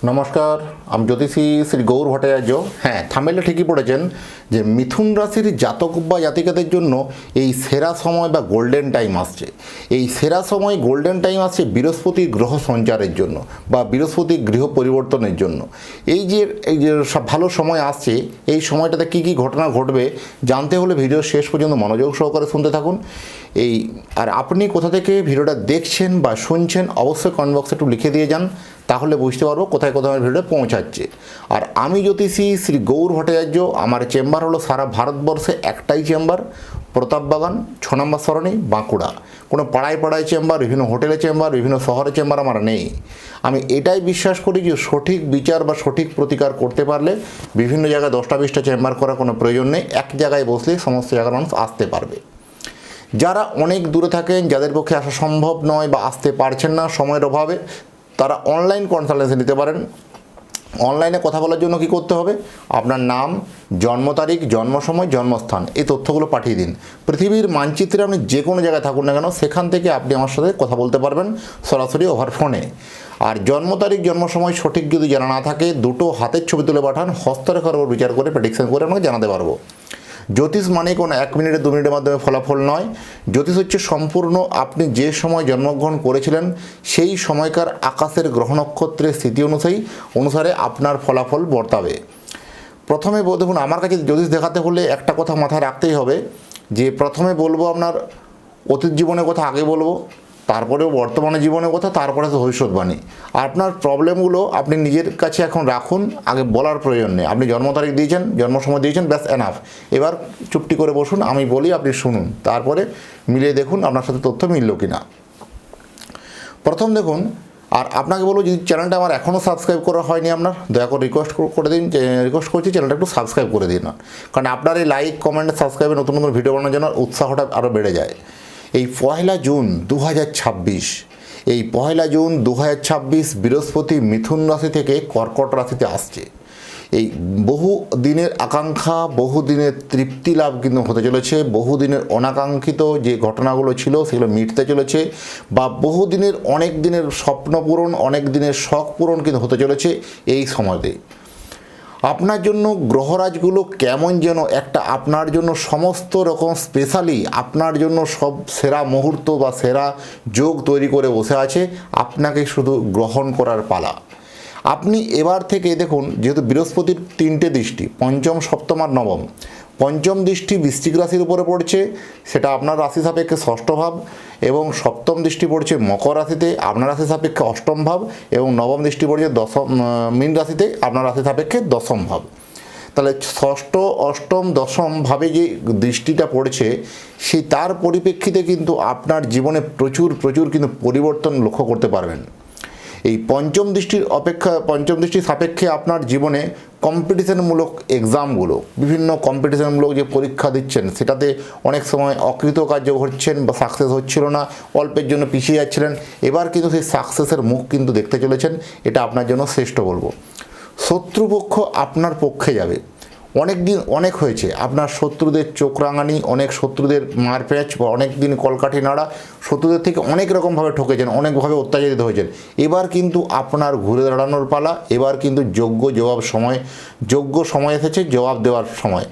নমস্কার, আমি জ্যোতিষী শ্রী গৌর ভট্টাচার্য। হ্যাঁ, থাম্বনেলে ঠিকই পড়েছেন যে মিথুন রাশির জাতক বা জাতিকাদের জন্য এই সেরা সময় বা গোল্ডেন টাইম আসছে। এই সেরা সময় গোল্ডেন টাইম আসছে বৃহস্পতি গ্রহ সঞ্চারের জন্য বা বৃহস্পতি গৃহ পরিবর্তনের জন্য। এই যে ভালো সময় আসছে, এই সময়টাতে কী কী ঘটনা ঘটবে জানতে হলে ভিডিও শেষ পর্যন্ত মনোযোগ সহকারে শুনতে থাকুন। আর আপনি কোথা থেকে ভিডিওটা দেখছেন বা শুনছেন অবশ্যই কমেন্ট বক্সে একটু লিখে দিয়ে যান, তাহলে বুঝতে পারবো কোথায় কোথায় আমার ভিডিওটা পৌঁছাচ্ছে। আর আমি জ্যোতিষী শ্রী গৌর ভট্টাচার্য, আমার চেম্বার হলো সারা ভারতবর্ষে একটাই চেম্বার, প্রতাপবাগান 6 নম্বর সরণি, বাঁকুড়া। কোনো পাড়ায় পাড়ায় চেম্বার, বিভিন্ন হোটেলে চেম্বার, বিভিন্ন শহরে চেম্বার আমার নেই। আমি এটাই বিশ্বাস করি যে সঠিক বিচার বা সঠিক প্রতিকার করতে পারলে বিভিন্ন জায়গায় 10টা 20টা চেম্বার করার কোনো প্রয়োজন নেই। এক জায়গায় বসলে সমস্ত জায়গার মানুষ আসতে পারবে। যারা অনেক দূরে থাকেন, যাদের পক্ষে আসা সম্ভব নয় বা আসতে পারছেন না সময়ের অভাবে, তারা অনলাইন কনসালটেন্সি নিতে পারেন। অনলাইনে কথা বলার জন্য কি করতে হবে? আপনার নাম, জন্ম তারিখ, জন্ম সময়, জন্মস্থান, এই তথ্যগুলো পাঠিয়ে দিন। পৃথিবীর মানচিত্রে আপনি যে কোনো জায়গায় থাকুন না কেন, সেখান থেকে আপনি আমার সাথে কথা বলতে পারবেন সরাসরি ওভার ফোনে। আর জন্ম তারিখ, জন্ম সময় সঠিক যদি জানা না থাকে, দুটো হাতের ছবি তুলে পাঠান, হস্তরেখার উপর বিচার করে প্রেডিকশন করে আপনাকে জানাতে পারবো। জ্যোতিষ মানে কোনো 1 মিনিটে 2 মিনিটের মাধ্যমে ফলাফল নয়। জ্যোতিষ হচ্ছে সম্পূর্ণ আপনি যে সময় জন্মগ্রহণ করেছিলেন সেই সময়কার আকাশের গ্রহ নক্ষত্রের স্থিতি অনুসারে আপনার ফলাফল বর্তাবে। প্রথমে দেখুন, আমার কাছে জ্যোতিষ দেখাতে হলে একটা কথা মাথায় রাখতেই হবে যে প্রথমে বলবো আপনার অতীত জীবনের কথা আগে বলবো, তারপরেও বর্তমানে জীবনের কথা, তারপরে ভবিষ্যৎবাণী। আর আপনার প্রবলেমগুলো আপনি নিজের কাছে এখন রাখুন, আগে বলার প্রয়োজন নেই। আপনি জন্ম তারিখ দিয়েছেন, জন্ম সময় দিয়েছেন, ব্যাস এনাফ। এবার চুপটি করে বসুন, আমি বলি আপনি শুনুন, তারপরে মিলিয়ে দেখুন আপনার সাথে তথ্য মিলল কি না। প্রথম দেখুন, আর আপনাকে বলবো যদি চ্যানেলটা আমার এখনও সাবস্ক্রাইব করা হয়নি, আপনার দয়া করে রিকোয়েস্ট করছি চ্যানেলটা একটু সাবস্ক্রাইব করে দিন। কারণ আপনার এই লাইক, কমেন্ট, সাবস্ক্রাইবে নতুন নতুন ভিডিও বানানোর জন্য উৎসাহটা আরও বেড়ে যায়। এই 1 জুন 2026, এই 1 জুন 2026 বৃহস্পতি মিথুন রাশি থেকে কর্কট রাশিতে আসছে। এই বহু দিনের আকাঙ্ক্ষা, বহু দিনের তৃপ্তি লাভ কিন্তু হতে চলেছে। বহু দিনের অনাকাঙ্ক্ষিত যে ঘটনাগুলো ছিল সেগুলো মিটতে চলেছে, বা বহু দিনের অনেক দিনের স্বপ্ন পূরণ, অনেক দিনের শখ পূরণ কিন্তু হতে চলেছে এই সময়তে। আপনার জন্য গ্রহরাজগুলো কেমন যেন একটা আপনার জন্য সমস্ত রকম স্পেশালি আপনার জন্য সব সেরা মুহূর্ত বা সেরা যোগ তৈরি করে বসে আছে, আপনাকে শুধু গ্রহণ করার পালা। আপনি এবার থেকে দেখুন, যেহেতু বৃহস্পতির 3টে দৃষ্টি, পঞ্চম, সপ্তম আর নবম। পঞ্চম দৃষ্টি বৃশ্চিক রাশির উপরে পড়ছে, সেটা আপনার রাশি সাপেক্ষে 6ষ্ঠ ভাব, এবং সপ্তম দৃষ্টি পড়ছে মকর রাশিতে, আপনার রাশি সাপেক্ষে 8ম ভাব, এবং নবম দৃষ্টি পড়ছে মীন রাশিতে, আপনার রাশি সাপেক্ষে 10ম ভাব। তাহলে 6ষ্ঠ, 8ম, 10ম ভাবে যে দৃষ্টিটা পড়ছে, সেই তার পরিপ্রেক্ষিতে কিন্তু আপনার জীবনে প্রচুর কিন্তু পরিবর্তন লক্ষ্য করতে পারবেন। এই পঞ্চম দৃষ্টির সাপেক্ষে আপনার জীবনে কম্পিটিশনমূলক এক্সামগুলো, বিভিন্ন কম্পিটিশনমূলক যে পরীক্ষা দিচ্ছেন, সেটাতে অনেক সময় অকৃতকার্য হচ্ছেন বা সাকসেস হচ্ছিল না, অল্পের জন্য পিছিয়ে যাচ্ছিলেন। এবার কিন্তু সেই সাকসেসের মুখ কিন্তু দেখতে চলেছেন, এটা আপনার জন্য শ্রেষ্ঠ বলবো। শত্রুপক্ষ আপনার পক্ষে যাবে। অনেক হয়েছে আপনার শত্রুদের চোখ রাঙানি, অনেক শত্রুদের মারপ্যাচ বা অনেক দিন কলকাঠি নাড়া, শত্রুদের থেকে অনেক রকমভাবে ঠকেছেন, অনেকভাবে অত্যাচারিত হয়েছেন। এবার কিন্তু আপনার ঘুরে দাঁড়ানোর পালা। এবার কিন্তু যোগ্য সময় এসেছে, জবাব দেওয়ার সময়।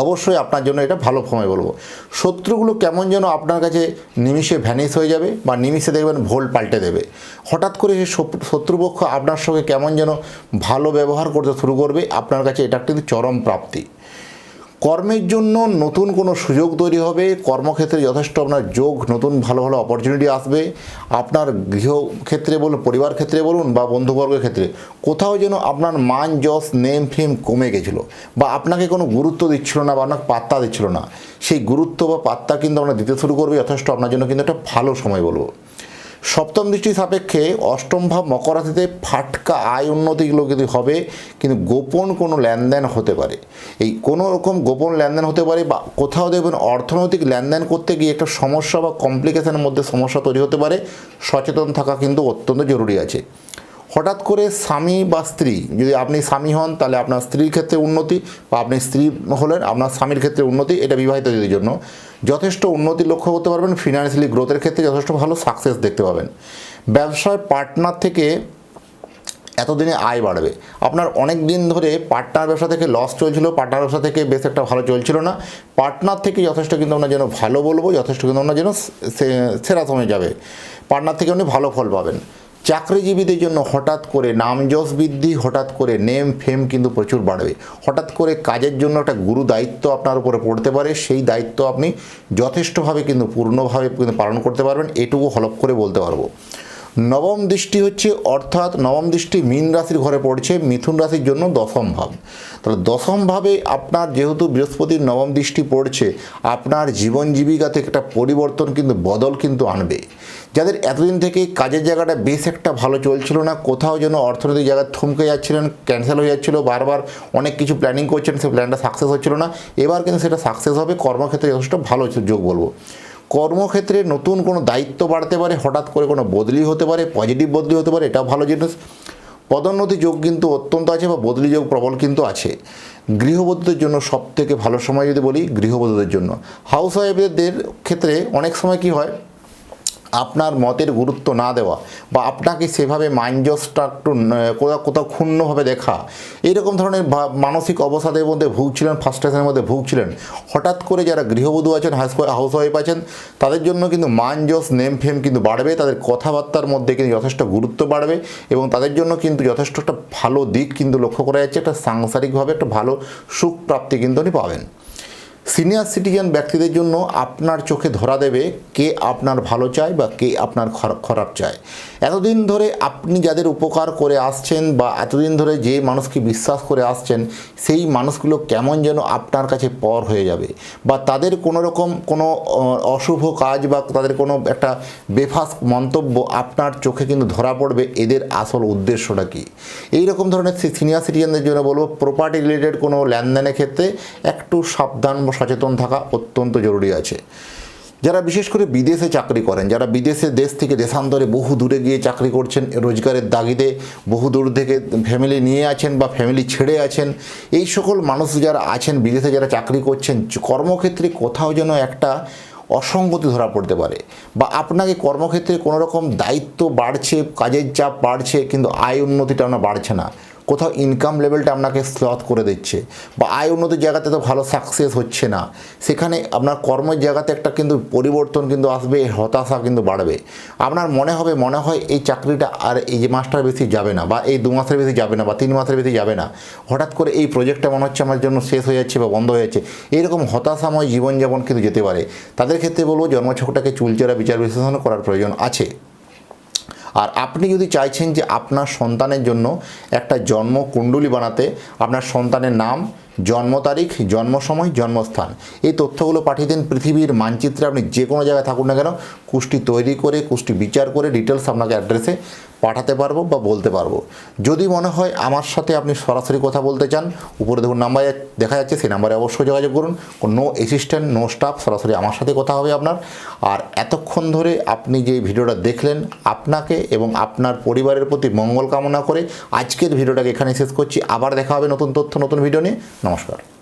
অবশ্যই আপনার জন্য এটা ভালো সময় বলবো। শত্রুগুলো কেমন যেন আপনার কাছে নিমিষে ভ্যানিশ হয়ে যাবে, বা নিমিষে দেখবেন ভোল পাল্টে দেবে। হঠাৎ করে সেই শত্রুপক্ষ আপনার সঙ্গে কেমন যেন ভালো ব্যবহার করতে শুরু করবে। আপনার কাছে এটা কিন্তু চরম প্রাপ্তি। কর্মের জন্য নতুন কোনো সুযোগ তৈরি হবে, কর্মক্ষেত্রে যথেষ্ট আপনার যোগ, নতুন ভালো ভালো অপরচুনিটি আসবে। আপনার গৃহক্ষেত্রে বলুন, পরিবার ক্ষেত্রে বলুন, বা বন্ধুবর্গের ক্ষেত্রে কোথাও যেন আপনার মান, যশ, নেম, ফেম কমে গেছিলো, বা আপনাকে কোনো গুরুত্ব দিচ্ছিল না, বা আপনাকে পাত্তা দিচ্ছিল না, সেই গুরুত্ব বা পাত্তা কিন্তু আপনার দিতে শুরু করবে। যথেষ্ট আপনার জন্য কিন্তু একটা ভালো সময় বলবো। সপ্তম দৃষ্টি সাপেক্ষে 8ম ভাব মকর রাশিতে ফাটকা আয় উন্নতিগুলো কিন্তু হবে, কিন্তু গোপন কোনো লেনদেন হতে পারে। এই কোনো রকম গোপন লেনদেন হতে পারে, বা কোথাও দেখবেন অর্থনৈতিক লেনদেন করতে গিয়ে একটা সমস্যা বা কমপ্লিকেশনের মধ্যে সমস্যা তৈরি হতে পারে। সচেতন থাকা কিন্তু অত্যন্ত জরুরি আছে। হঠাৎ করে স্বামী বা স্ত্রী, যদি আপনি স্বামী হন তাহলে আপনার স্ত্রীর ক্ষেত্রে উন্নতি, বা আপনি স্ত্রী হলেন আপনার স্বামীর ক্ষেত্রে উন্নতি, এটা বিবাহিতদের জন্য যথেষ্ট উন্নতি লক্ষ্য করতে পারবেন। ফিনান্সিয়ালি গ্রোথের ক্ষেত্রে যথেষ্ট ভালো সাকসেস দেখতে পাবেন। ব্যবসায় পার্টনার থেকে এতদিনে আয় বাড়বে। আপনার অনেক দিন ধরে পার্টনার ব্যবসা থেকে লস চলছিল, পার্টনার ব্যবসা থেকে বেশ একটা ভালো চলছিল না, পার্টনার থেকে যথেষ্ট কিন্তু আমরা যেন ভালো বলবো, যথেষ্ট কিন্তু আমরা যেন সেরা সময় যাবে, পার্টনার থেকে আপনি ভালো ফল পাবেন। চাকরিজীবীদের জন্য হঠাৎ করে নামযশ বৃদ্ধি, হঠাৎ করে নেম ফেম কিন্তু প্রচুর বাড়বে, হঠাৎ করে কাজের জন্য একটা গুরু দায়িত্ব আপনার উপরে পড়তে পারে, সেই দায়িত্ব আপনি যথেষ্টভাবে কিন্তু পূর্ণভাবে কিন্তু পালন করতে পারবেন, এটুকু হলফ করে বলতে পারবো। নবম দৃষ্টি হচ্ছে, অর্থাৎ নবম দৃষ্টি মীন রাশির ঘরে পড়ছে, মিথুন রাশির জন্য দশম ভাব। তাহলে দশম ভাবে আপনার যেহেতু বৃহস্পতির নবম দৃষ্টি পড়ছে, আপনার জীবন জীবিকাতে একটা পরিবর্তন কিন্তু বদল কিন্তু আনবে। যাদের এতদিন থেকে কাজের জায়গাটা বেশ একটা ভালো চলছিল না, কোথাও যেন অর্থনৈতিক জায়গায় থমকে যাচ্ছিলেন, ক্যান্সেল হয়ে যাচ্ছিল, বারবার অনেক কিছু প্ল্যানিং করছেন, সেই প্ল্যানটা সাকসেস হচ্ছিল না, এবার কিন্তু সেটা সাকসেস হবে। কর্মক্ষেত্রে যথেষ্ট ভালো যোগ বলবো। কর্মক্ষেত্রে নতুন কোনো দায়িত্ব বাড়তে পারে, হঠাৎ করে কোনো বদলি হতে পারে, পজিটিভ বদলি হতে পারে, এটাও ভালো জিনিস। পদোন্নতি যোগ কিন্তু অত্যন্ত আছে, বা বদলি যোগ প্রবল কিন্তু আছে। গৃহবধূদের জন্য সবথেকে ভালো সময় যদি বলি, গৃহবধূদের জন্য। হাউস ওয়াইফদের ক্ষেত্রে অনেক সময় কি হয়, আপনার মতের গুরুত্ব না দেওয়া বা আপনাকে সেভাবে মাইন্ডসটা একটু কোথাও ক্ষুণ্ণভাবে দেখা, এইরকম ধরনের মানসিক অবসাদের মধ্যে ভুগছিলেন, ফ্রাস্ট্রেশনের মধ্যে ভুগছিলেন। হঠাৎ করে যারা গৃহবধূ আছেন, হাউস ওয়াইফ আছেন, তাদের জন্য কিন্তু মানযশ নেম ফেম কিন্তু বাড়বে, তাদের কথাবার্তার মধ্যে কিন্তু যথেষ্ট গুরুত্ব বাড়বে, এবং তাদের জন্য কিন্তু যথেষ্ট একটা ভালো দিক কিন্তু লক্ষ্য করা যাচ্ছে, একটা সাংসারিকভাবে একটা ভালো সুখ প্রাপ্তি কিন্তু উনি পাবেন। সিনিয়র সিটিজেন ব্যক্তিদের জন্য আপনার চোখে ধরা দেবে কে আপনার ভালো চায় বা কে আপনার খারাপ চায়। এতদিন ধরে আপনি যাদের উপকার করে আসছেন বা এতদিন ধরে যে মানুষকে বিশ্বাস করে আসছেন, সেই মানুষগুলো কেমন যেন আপনার কাছে পর হয়ে যাবে, বা তাদের কোনো রকম কোনো অশুভ কাজ বা তাদের কোনো একটা বেফাস মন্তব্য আপনার চোখে কিন্তু ধরা পড়বে, এদের আসল উদ্দেশ্যটা কী। এইরকম ধরনের সিনিয়র সিটিজেনদের জন্য বলবো, প্রপার্টি রিলেটেড কোনো লেনদেনের ক্ষেত্রে একটু সাবধান সচেতন থাকা অত্যন্ত জরুরি আছে। যারা বিশেষ করে বিদেশে চাকরি করেন, যারা বিদেশে দেশ থেকে দেশান্তরে বহু দূরে গিয়ে চাকরি করছেন, রোজগারের তাগিদে বহু দূর থেকে ফ্যামিলি নিয়ে আছেন বা ফ্যামিলি ছেড়ে আছেন, এই সকল মানুষ যারা আছেন বিদেশে, যারা চাকরি করছেন, কর্মক্ষেত্রে কোথাও যেন একটা অসঙ্গতি ধরা পড়তে পারে, বা আপনাকে কর্মক্ষেত্রে কোনো রকম দায়িত্ব বাড়ছে, কাজের চাপ বাড়ছে, কিন্তু আয় উন্নতিটা না বাড়ছে না, কোথাও ইনকাম লেভেলটা আপনাকে স্লথ করে দিচ্ছে, বা আয় উন্নতির জায়গাতে তো ভালো সাকসেস হচ্ছে না, সেখানে আপনার কর্মের জায়গাতে একটা কিন্তু পরিবর্তন কিন্তু আসবে, হতাশা কিন্তু বাড়বে। আপনার মনে হয় এই চাকরিটা আর এই যে মাসটার বেশি যাবে না, বা এই 2 মাসের বেশি যাবে না, বা 3 মাসের বেশি যাবে না, হঠাৎ করে এই প্রজেক্টটা মনে হচ্ছে আমার জন্য শেষ হয়ে যাচ্ছে বা বন্ধ হয়ে যাচ্ছে, এইরকম হতাশাময় জীবনযাপন কিন্তু যেতে পারে। তাদের ক্ষেত্রে বলবো জন্মছকটাকে চুলচেরা বিচার বিশ্লেষণ করার প্রয়োজন আছে। আর আপনি যদি চাইছেন যে আপনার সন্তানের জন্য একটা জন্ম কুণ্ডলী বানাতে, আপনার সন্তানের নাম, জন্ম তারিখ, জন্ম সময়, জন্মস্থান, এই তথ্যগুলো পাঠিয়ে দিন। পৃথিবীর মানচিত্রে আপনি যে কোনো জায়গায় থাকুন না কেন, কুষ্টি তৈরি করে, কুষ্টি বিচার করে ডিটেলস আপনাকে অ্যাড্রেসে পাঠাতে পারবো বা বলতে পারবো। যদি মনে হয় আমার সাথে আপনি সরাসরি কথা বলতে চান, উপরে দেখুন নাম্বার দেখা যাচ্ছে, সেই নাম্বারে অবশ্যই যোগাযোগ করুন। নো অ্যাসিস্ট্যান্ট, নো স্টাফ, সরাসরি আমার সাথে কথা হবে আপনার। আর এতক্ষণ ধরে আপনি যে ভিডিওটা দেখলেন, আপনাকে এবং আপনার পরিবারের প্রতি মঙ্গল কামনা করে আজকের ভিডিওটাকে এখানে শেষ করছি। আবার দেখা হবে নতুন তথ্য, নতুন ভিডিও নিয়ে। নমস্কার।